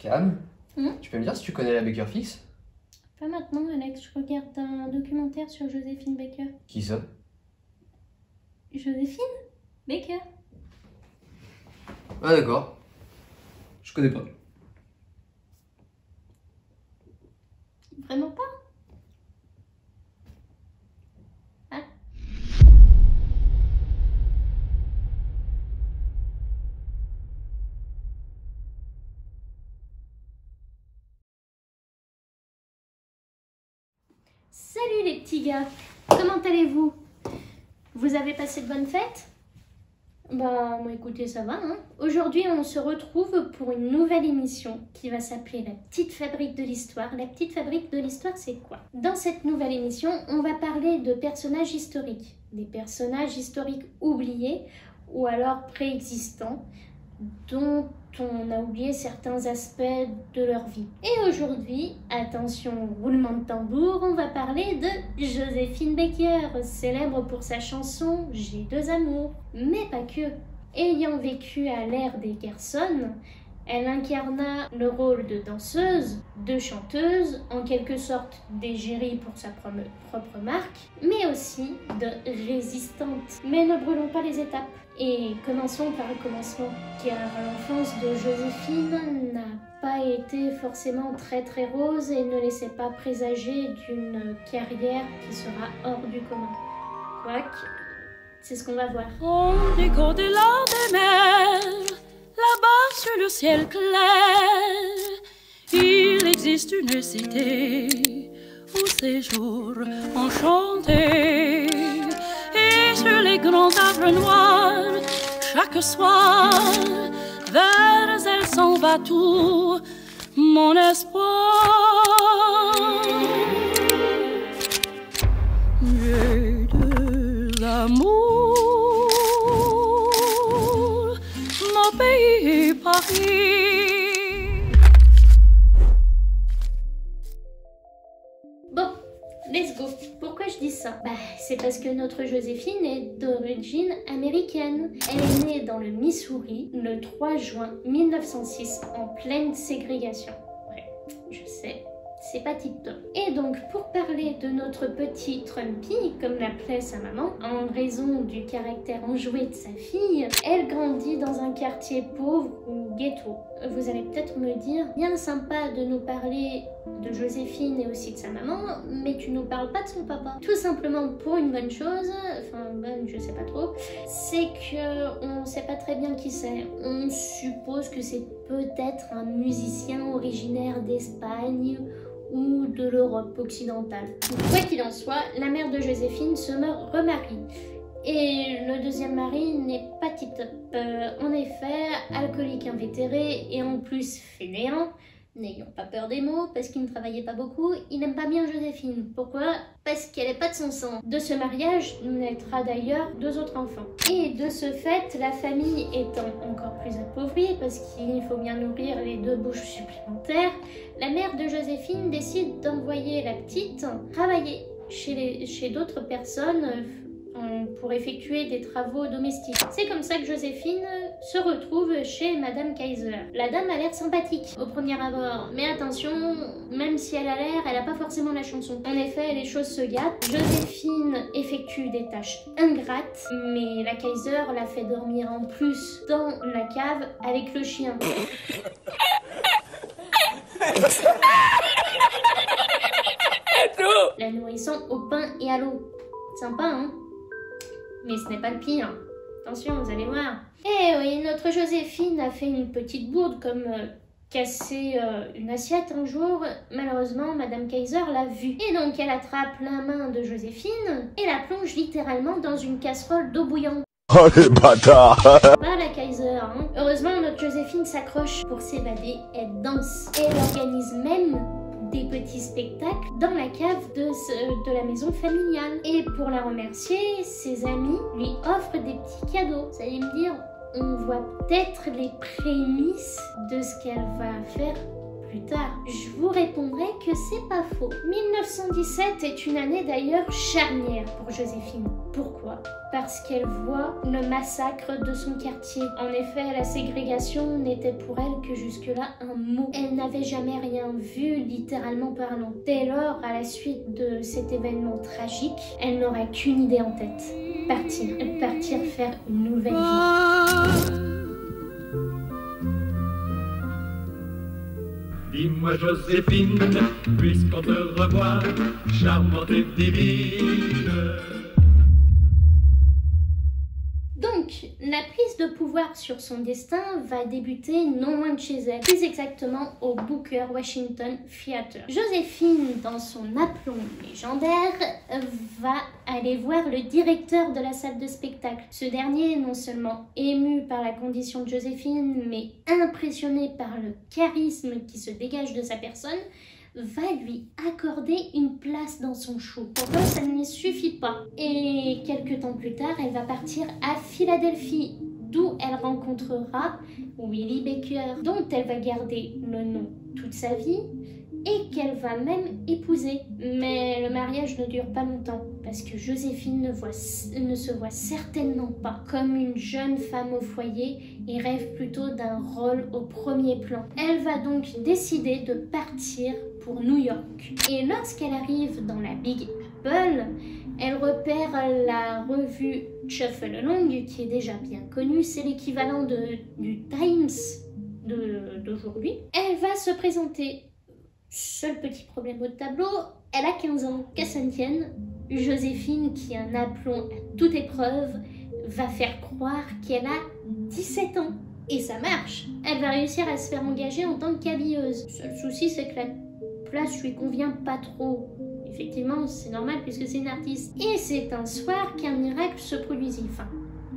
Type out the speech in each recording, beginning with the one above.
Cam, Hmm? tu peux me dire si tu connais la Baker Fix? Pas maintenant, Alex. Je regarde un documentaire sur Joséphine Baker. Qui ça? Joséphine Baker? Ah d'accord. Je connais pas. Vraiment pas? Ah. Salut les petits gars, comment allez-vous? Vous avez passé de bonnes fêtes? Bah, moi écoutez, ça va, hein. Aujourd'hui, on se retrouve pour une nouvelle émission qui va s'appeler La Petite Fabrique de l'Histoire. La Petite Fabrique de l'Histoire, c'est quoi? Dans cette nouvelle émission, on va parler de personnages historiques. Des personnages historiques oubliés ou alors préexistants, dont on a oublié certains aspects de leur vie. Et aujourd'hui, attention, roulement de tambour, on va parler de Joséphine Baker, célèbre pour sa chanson « J'ai deux amours ». Mais pas que. Ayant vécu à l'ère des Gerson, elle incarna le rôle de danseuse, de chanteuse, en quelque sorte d'égérie pour sa propre marque, mais aussi de résistante. Mais ne brûlons pas les étapes. Et commençons par le commencement, car l'enfance de Joséphine n'a pas été forcément très rose et ne laissait pas présager d'une carrière qui sera hors du commun. Quoique, c'est ce qu'on va voir. On décode l'or des mers, là-bas sur le ciel clair, il existe une cité où séjour enchanté. Et sur les grands arbres noirs, chaque soir, vers elle s'en va tout mon espoir. J'ai deux amours, mon pays Paris. Bon, let's go. Pourquoi je dis ça? Bah, c'est parce que notre Joséphine est d'origine américaine. Elle est née dans le Missouri le 3 juin 1906 en pleine ségrégation. Ouais, je sais, c'est pas tip-top. Et donc, pour parler de notre petit Trumpy, comme l'appelait sa maman, en raison du caractère enjoué de sa fille, elle grandit dans un quartier pauvre ou ghetto. Vous allez peut-être me dire, bien sympa de nous parler de Joséphine et aussi de sa maman, mais tu nous parles pas de son papa. Tout simplement pour une bonne chose, enfin bonne, je sais pas trop, c'est que on sait pas très bien qui c'est. On suppose que c'est peut-être un musicien originaire d'Espagne ou de l'Europe occidentale. Quoi qu'il en soit, la mère de Joséphine se remarie. Et le deuxième mari n'est pas tip-top. En effet, alcoolique invétéré et en plus fainéant, n'ayons pas peur des mots, parce qu'il ne travaillait pas beaucoup, il n'aime pas bien Joséphine. Pourquoi? Parce qu'elle n'est pas de son sang. De ce mariage naîtra d'ailleurs deux autres enfants. Et de ce fait, la famille étant encore plus appauvrie, parce qu'il faut bien nourrir les deux bouches supplémentaires, la mère de Joséphine décide d'envoyer la petite travailler chez d'autres personnes pour effectuer des travaux domestiques. C'est comme ça que Joséphine se retrouve chez Madame Kaiser. La dame a l'air sympathique au premier abord, mais attention, même si elle a l'air, elle n'a pas forcément la chanson. En effet, les choses se gâtent. Joséphine effectue des tâches ingrates, mais la Kaiser la fait dormir en plus dans la cave avec le chien. La nourrissant au pain et à l'eau. Sympa, hein? Mais ce n'est pas le pire. Attention, vous allez voir. Eh oui, notre Joséphine a fait une petite bourde comme casser une assiette un jour. Malheureusement, Madame Kaiser l'a vue. Et donc, elle attrape la main de Joséphine et la plonge littéralement dans une casserole d'eau bouillante. Oh les bâtards! Pas la Kaiser, hein. Heureusement, notre Joséphine s'accroche pour s'évader. Elle danse. Et elle organise même des petits spectacles dans la cave de la maison familiale. Et pour la remercier, ses amis lui offrent des petits cadeaux. Vous allez me dire, on voit peut-être les prémices de ce qu'elle va faire plus tard. Je vous répondrai que c'est pas faux. 1917 est une année d'ailleurs charnière pour Joséphine. Pourquoi? Parce qu'elle voit le massacre de son quartier. En effet, la ségrégation n'était pour elle que jusque-là un mot. Elle n'avait jamais rien vu, littéralement parlant. Dès lors, à la suite de cet événement tragique, elle n'aura qu'une idée en tête. Partir faire une nouvelle vie. Dis-moi Joséphine, puisqu'on te revoit, charmante et divine. Donc, la prise de pouvoir sur son destin va débuter non loin de chez elle, plus exactement au Booker Washington Theatre. Joséphine, dans son aplomb légendaire, va aller voir le directeur de la salle de spectacle. Ce dernier, non seulement ému par la condition de Joséphine, mais impressionné par le charisme qui se dégage de sa personne, va lui accorder une place dans son show. Pourtant, ça ne lui suffit pas. Et quelques temps plus tard, elle va partir à Philadelphie, d'où elle rencontrera Willie Baker, dont elle va garder le nom toute sa vie et qu'elle va même épouser. Mais le mariage ne dure pas longtemps parce que Joséphine ne se voit certainement pas comme une jeune femme au foyer et rêve plutôt d'un rôle au premier plan. Elle va donc décider de partir pour New York. Et lorsqu'elle arrive dans la Big Apple, elle repère la revue Shuffle Along, qui est déjà bien connue, c'est l'équivalent du Times d'aujourd'hui. Elle va se présenter. Seul petit problème au tableau, elle a 15 ans. Qu'à ça ne tienne, Joséphine, qui a un aplomb à toute épreuve, va faire croire qu'elle a 17 ans. Et ça marche. Elle va réussir à se faire engager en tant qu'habilleuse. Seul souci, c'est que la place lui convient pas trop. Effectivement, c'est normal puisque c'est une artiste. Et c'est un soir qu'un miracle se produisit. Enfin,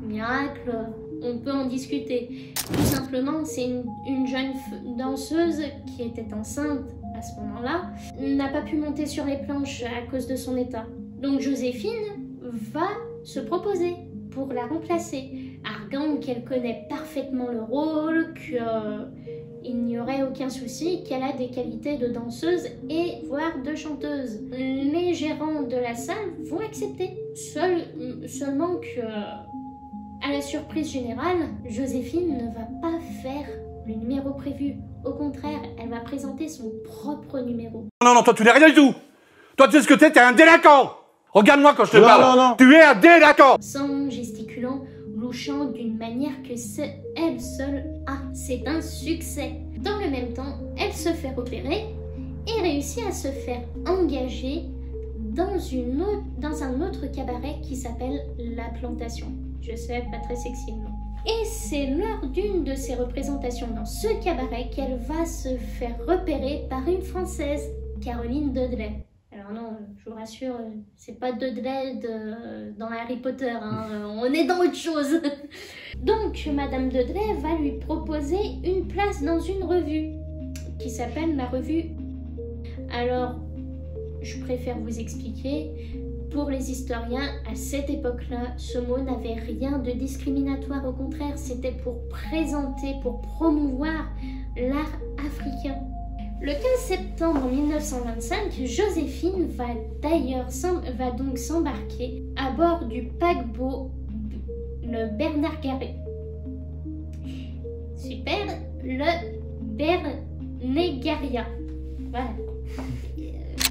miracle, on peut en discuter. Tout simplement, c'est une jeune danseuse qui était enceinte à ce moment-là, n'a pas pu monter sur les planches à cause de son état. Donc Joséphine va se proposer pour la remplacer, arguant qu'elle connaît parfaitement le rôle, qu'il n'y aurait aucun souci, qu'elle a des qualités de danseuse et voire de chanteuse. Les gérants de la salle vont accepter, seulement que, à la surprise générale, Joséphine ne va pas faire le numéro prévu. Au contraire, elle va présenter son propre numéro. Non, toi tu n'es rien du tout. Toi tu sais ce que t'es un délinquant. Regarde-moi quand je te parle. Non. Tu es un délinquant. Sans gesticulant, louchant d'une manière que elle seule a. C'est un succès. Dans le même temps, elle se fait repérer et réussit à se faire engager dans un autre cabaret qui s'appelle La Plantation. Je sais, pas très sexy le nom. Et c'est lors d'une de ses représentations dans ce cabaret qu'elle va se faire repérer par une Française, Caroline Dudley. Alors non, je vous rassure, c'est pas Dudley dans Harry Potter, hein, on est dans autre chose. Donc Madame Dudley va lui proposer une place dans une revue qui s'appelle la revue. Alors, je préfère vous expliquer. Pour les historiens, à cette époque-là, ce mot n'avait rien de discriminatoire. Au contraire, c'était pour présenter, pour promouvoir l'art africain. Le 15 septembre 1925, Joséphine va donc s'embarquer à bord du paquebot le Bernard Garret. Super, le Bernegaria. Voilà.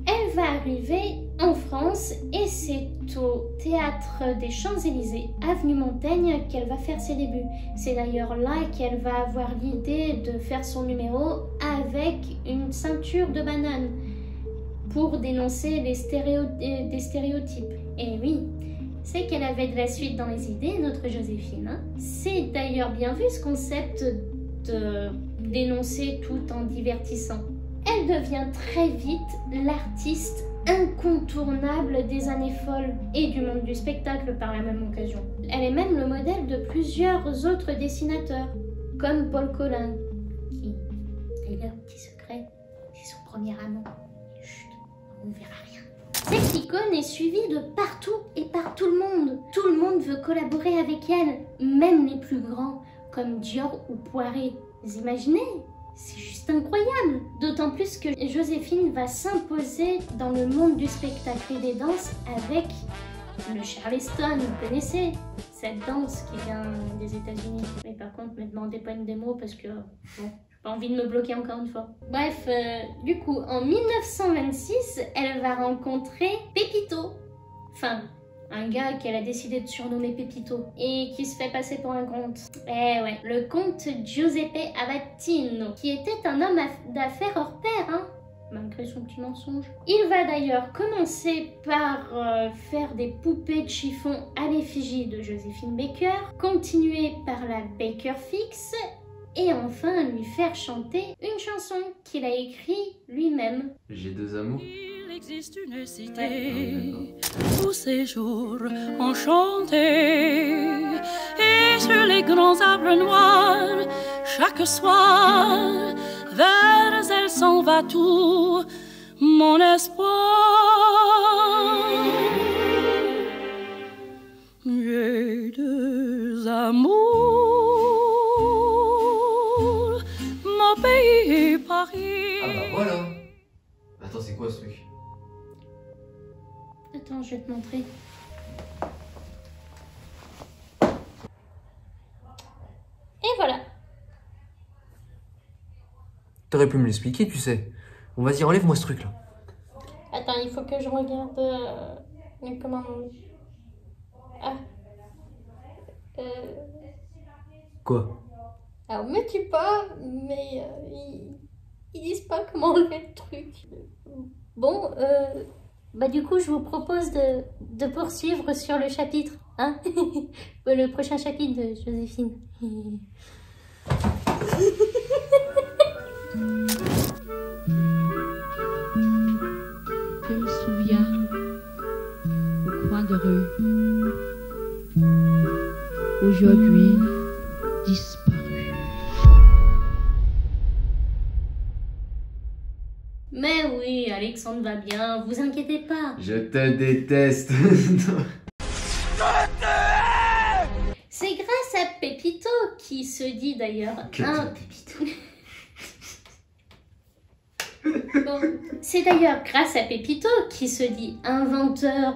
Elle va arriver en France et c'est au Théâtre des Champs-Élysées, avenue Montaigne, qu'elle va faire ses débuts. C'est d'ailleurs là qu'elle va avoir l'idée de faire son numéro avec une ceinture de banane pour dénoncer des stéréotypes. Et oui, c'est qu'elle avait de la suite dans les idées, notre Joséphine. Hein. C'est d'ailleurs bien vu ce concept de dénoncer tout en divertissant. Elle devient très vite l'artiste incontournable des années folles et du monde du spectacle par la même occasion. Elle est même le modèle de plusieurs autres dessinateurs, comme Paul Colin, qui est là, petit secret, c'est son premier amant. Chut, on ne verra rien. Cette icône est suivie de partout et par tout le monde. Tout le monde veut collaborer avec elle, même les plus grands, comme Dior ou Poiret. Vous imaginez ? C'est juste incroyable. D'autant plus que Joséphine va s'imposer dans le monde du spectacle et des danses avec le Charleston, vous connaissez cette danse qui vient des États-Unis. Mais par contre, me demandez pas une démo parce que, bon, j'ai pas envie de me bloquer encore une fois. Bref, du coup, en 1926, elle va rencontrer Pepito. Enfin, un gars qu'elle a décidé de surnommer Pepito et qui se fait passer pour un comte. Eh ouais, le comte Giuseppe Avatino, qui était un homme d'affaires hors pair, hein, malgré son petit mensonge. Il va d'ailleurs commencer par faire des poupées de chiffon à l'effigie de Joséphine Baker, continuer par la Baker Fix, et enfin lui faire chanter une chanson qu'il a écrite lui-même. J'ai deux amours. Il existe une cité où ces jours enchantés, et sur les grands arbres noirs, chaque soir, vers elle s'en va tout mon espoir. J'ai deux amours, mon pays Paris. Ah bah voilà. Attends, c'est quoi ce truc? Attends, je vais te montrer. Et voilà. T'aurais pu me l'expliquer, tu sais. Bon, vas-y, enlève-moi ce truc là. Attends, il faut que je regarde... comment... Ah. Quoi? Alors, me tue pas, mais ils disent pas comment enlever le truc. Bon, bah du coup, je vous propose de poursuivre sur le chapitre, hein. Le prochain chapitre de Joséphine. Je me souviens, au coin de rue, aujourd'hui disparu. Mais oui, Alexandre va bien, vous inquiétez pas. Je te déteste. C'est grâce à Pepito qui se dit d'ailleurs Bon, c'est d'ailleurs grâce à Pepito qui se dit inventeur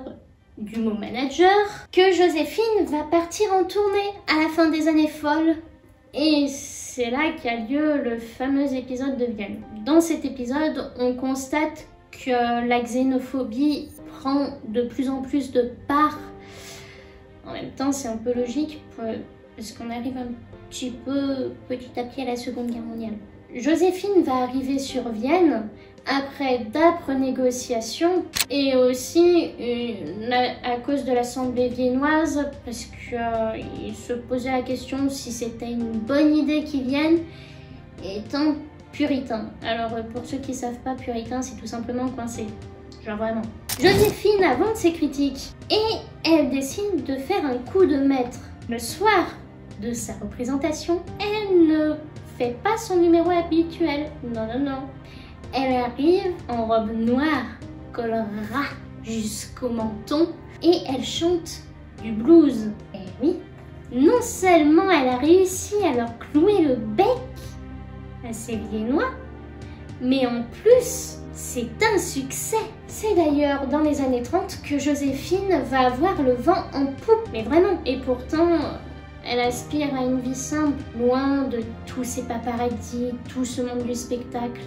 du mot manager que Joséphine va partir en tournée à la fin des années folles. Et c'est là qu'a lieu le fameux épisode de Vienne. Dans cet épisode, on constate que la xénophobie prend de plus en plus de part. En même temps, c'est un peu logique parce qu'on arrive un petit peu petit à petit à la Seconde Guerre mondiale. Joséphine va arriver sur Vienne après d'âpres négociations et aussi à cause de l'Assemblée viennoise parce qu'il se posait la question si c'était une bonne idée qu'ils viennent étant puritain. Alors pour ceux qui savent pas, puritain c'est tout simplement coincé, genre vraiment. Joséphine avance ses critiques et elle décide de faire un coup de maître. Le soir de sa représentation, elle ne fait pas son numéro habituel, non non non. Elle arrive en robe noire, col ras jusqu'au menton et elle chante du blues. Et oui, non seulement elle a réussi à leur clouer le bec à ces Viennois, mais en plus, c'est un succès. C'est d'ailleurs dans les années 30 que Joséphine va avoir le vent en poupe, mais vraiment. Et pourtant, elle aspire à une vie simple, loin de tous ces paparazzis, tout ce monde du spectacle.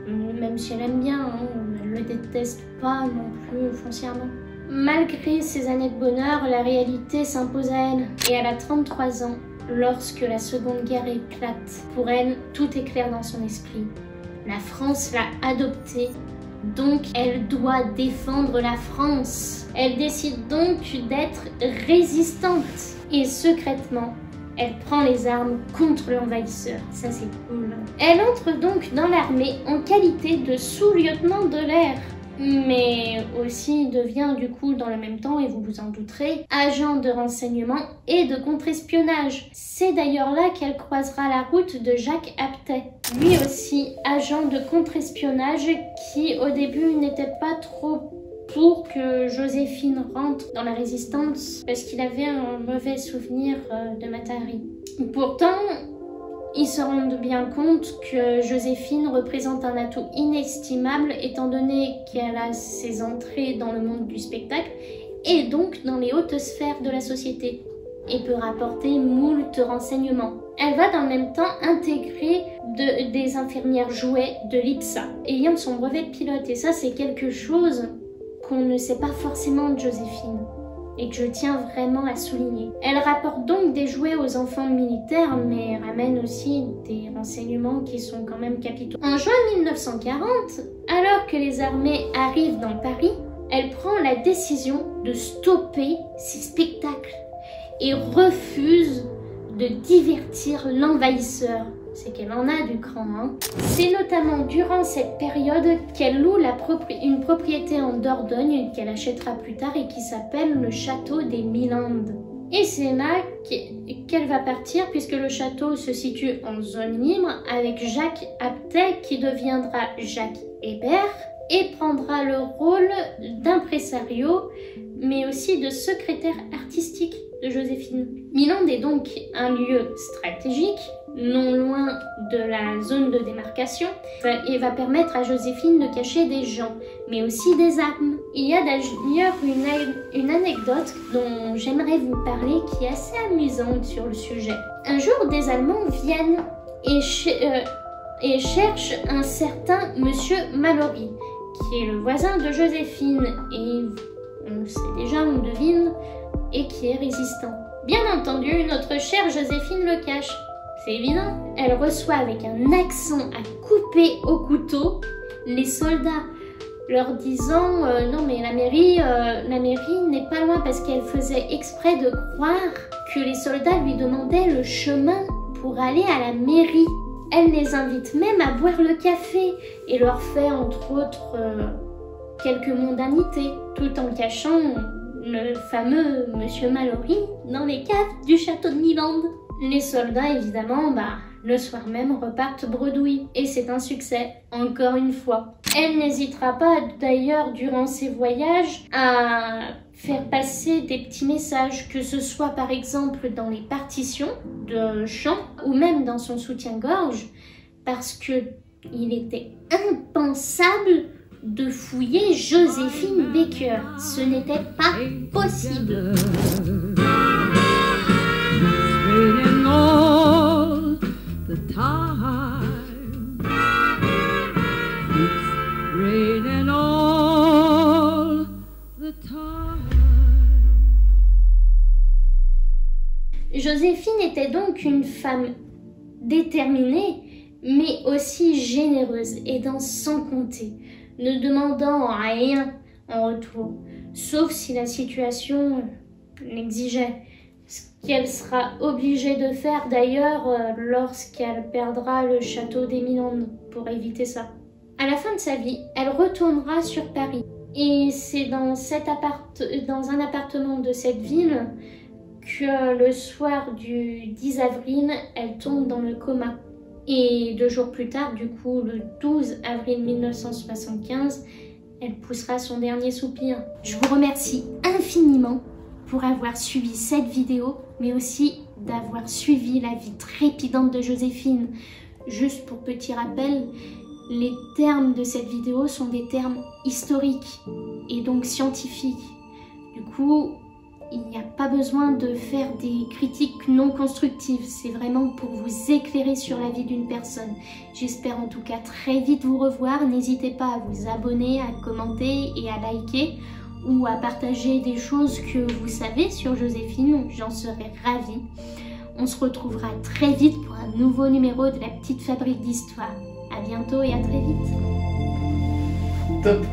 Même si elle aime bien, hein, elle le déteste pas non plus foncièrement. Malgré ces années de bonheur, la réalité s'impose à elle. Et elle a 33 ans lorsque la Seconde Guerre éclate. Pour elle, tout est clair dans son esprit. La France l'a adoptée, donc elle doit défendre la France. Elle décide donc d'être résistante. Et secrètement, elle prend les armes contre l'envahisseur. Ça, c'est cool. Elle entre donc dans l'armée en qualité de sous-lieutenant de l'air. Mais aussi devient du coup dans le même temps, et vous vous en douterez, agent de renseignement et de contre-espionnage. C'est d'ailleurs là qu'elle croisera la route de Jacques Aptet. Lui aussi, agent de contre-espionnage qui au début n'était pas trop pour que Joséphine rentre dans la résistance parce qu'il avait un mauvais souvenir de Matahari. Pourtant, ils se rendent bien compte que Joséphine représente un atout inestimable étant donné qu'elle a ses entrées dans le monde du spectacle et donc dans les hautes sphères de la société, et peut rapporter moult renseignements. Elle va dans le même temps intégrer des infirmières jouets de l'IPSA, ayant son brevet de pilote, et ça c'est quelque chose qu'on ne sait pas forcément de Joséphine, et que je tiens vraiment à souligner. Elle rapporte donc des jouets aux enfants militaires, mais ramène aussi des renseignements qui sont quand même capitaux. En juin 1940, alors que les armées arrivent dans Paris, elle prend la décision de stopper ces spectacles et refuse de divertir l'envahisseur. C'est qu'elle en a du cran, hein. C'est notamment durant cette période qu'elle loue une propriété en Dordogne qu'elle achètera plus tard et qui s'appelle le château des Milandes. Et c'est là qu'elle va partir, puisque le château se situe en zone libre, avec Jacques Aptet qui deviendra Jacques Hébert et prendra le rôle d'impresario, mais aussi de secrétaire artistique de Joséphine. Milande est donc un lieu stratégique, non loin de la zone de démarcation, et va permettre à Joséphine de cacher des gens, mais aussi des armes. Il y a d'ailleurs une anecdote dont j'aimerais vous parler qui est assez amusante sur le sujet. Un jour, des Allemands viennent et cherchent un certain monsieur Mallory, qui est le voisin de Joséphine, et on sait déjà, on devine, et qui est résistant. Bien entendu, notre chère Joséphine le cache. C'est évident. Elle reçoit avec un accent à couper au couteau les soldats, leur disant non mais la mairie n'est pas loin, parce qu'elle faisait exprès de croire que les soldats lui demandaient le chemin pour aller à la mairie. Elle les invite même à boire le café et leur fait entre autres quelques mondanités, tout en cachant le fameux monsieur Mallory dans les caves du château de Milande. Les soldats, évidemment, le soir même repartent bredouilles. Et c'est un succès, encore une fois. Elle n'hésitera pas, d'ailleurs, durant ses voyages, à faire passer des petits messages, que ce soit par exemple dans les partitions de chant ou même dans son soutien-gorge, parce que il était impensable de fouiller Joséphine Baker. Ce n'était pas possible. Joséphine était donc une femme déterminée, mais aussi généreuse, aidant sans compter, ne demandant rien en retour, sauf si la situation l'exigeait, ce qu'elle sera obligée de faire d'ailleurs lorsqu'elle perdra le château des Milandes, pour éviter ça. À la fin de sa vie, elle retournera sur Paris, et c'est dans un appartement de cette ville que le soir du 10 avril, elle tombe dans le coma. Et 2 jours plus tard, du coup, le 12 avril 1975, elle poussera son dernier soupir. Je vous remercie infiniment pour avoir suivi cette vidéo, mais aussi d'avoir suivi la vie trépidante de Joséphine. Juste pour petit rappel, les termes de cette vidéo sont des termes historiques et donc scientifiques. Du coup, il n'y a pas besoin de faire des critiques non constructives, c'est vraiment pour vous éclairer sur la vie d'une personne. J'espère en tout cas très vite vous revoir. N'hésitez pas à vous abonner, à commenter et à liker, ou à partager des choses que vous savez sur Joséphine, j'en serais ravie. On se retrouvera très vite pour un nouveau numéro de la Petite Fabrique d'Histoire. À bientôt et à très vite. Top.